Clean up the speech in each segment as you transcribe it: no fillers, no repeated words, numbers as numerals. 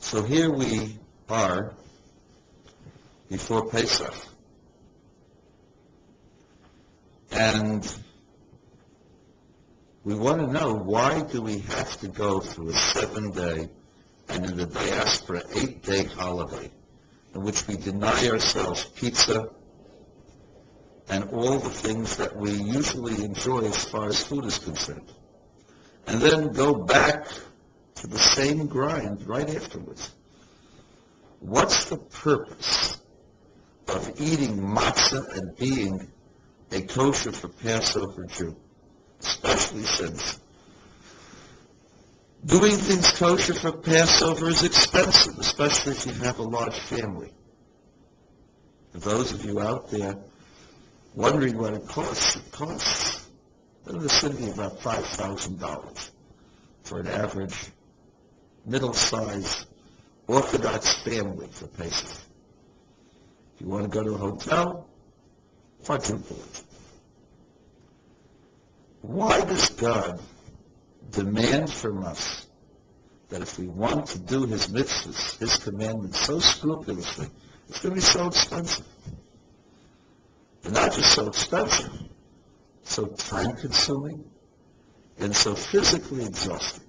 So here we are before Pesach. And we want to know, why do we have to go through a 7-day and in the diaspora 8-day holiday in which we deny ourselves pizza and all the things that we usually enjoy as far as food is concerned, and then go back to the same grind right afterwards? What's the purpose of eating matzah and being a kosher for Passover Jew? Especially since doing things kosher for Passover is expensive, especially if you have a large family. For those of you out there wondering what it costs in the vicinity of about $5,000 for an average middle-sized Orthodox family for Pesach. If you want to go to a hotel, quadruple it. Why does God demand from us that if we want to do His mitzvahs, His commandments so scrupulously, it's going to be so expensive? And not just so expensive, so time-consuming and so physically exhausting.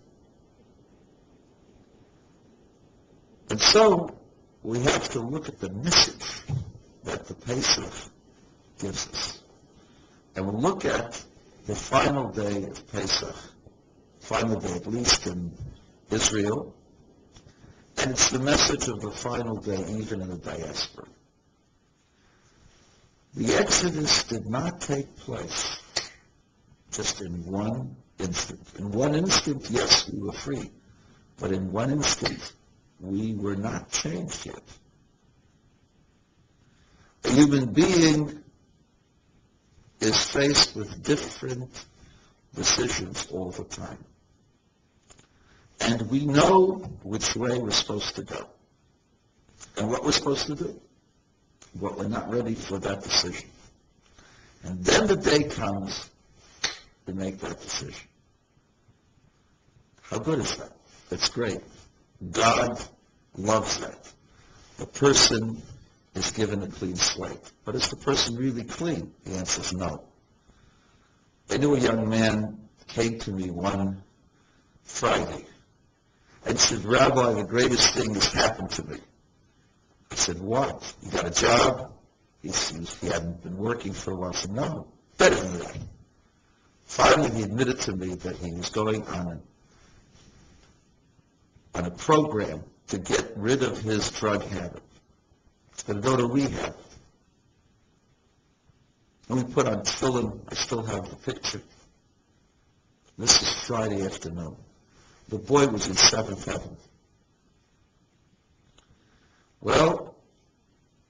And so we have to look at the message that the Pesach gives us. And we'll look at the final day of Pesach, final day at least in Israel, and it's the message of the final day even in the diaspora. The Exodus did not take place just in one instant. In one instant, yes, we were free, but in one instant, we were not changed yet. A human being is faced with different decisions all the time. And we know which way we're supposed to go and what we're supposed to do, but we're not ready for that decision. And then the day comes to make that decision. How good is that? That's great. God loves that. The person is given a clean slate. But is the person really clean? The answer is no. I knew a young man came to me one Friday and said, "Rabbi, the greatest thing has happened to me." I said, "What? You got a job?" He hadn't been working for a while. I said, "No, better than that." Finally, he admitted to me that he was going on a program to get rid of his drug habit. He's going to go to rehab. And we put on tefillin. I still have the picture. This is Friday afternoon. The boy was in seventh heaven. Well,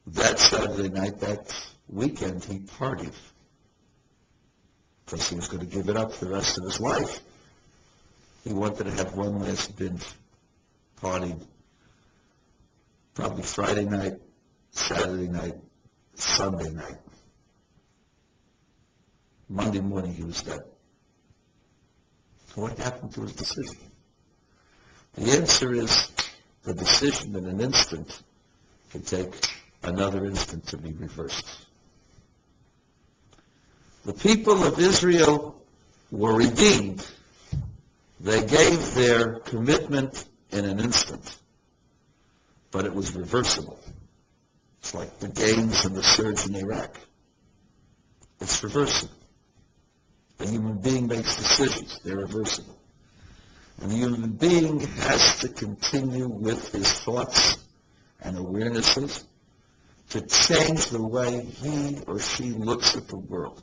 that Saturday night, that weekend, he partied because he was going to give it up for the rest of his life. He wanted to have one last binge. Partied probably Friday night, Saturday night, Sunday night. Monday morning he was dead. What happened to his decision? The answer is the decision in an instant can take another instant to be reversed. The people of Israel were redeemed. They gave their commitment in an instant, but it was reversible. It's like the gains and the surge in Iraq. It's reversible. The human being makes decisions. They're reversible. And the human being has to continue with his thoughts and awarenesses to change the way he or she looks at the world.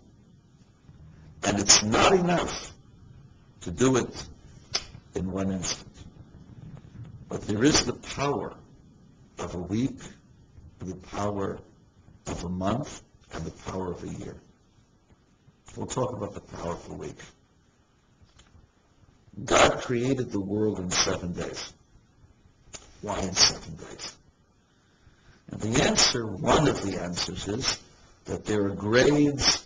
And it's not enough to do it in one instant. But there is the power of a week, the power of a month, and the power of a year. We'll talk about the power of a week. God created the world in 7 days. Why in 7 days? And the answer, one of the answers, is that there are grades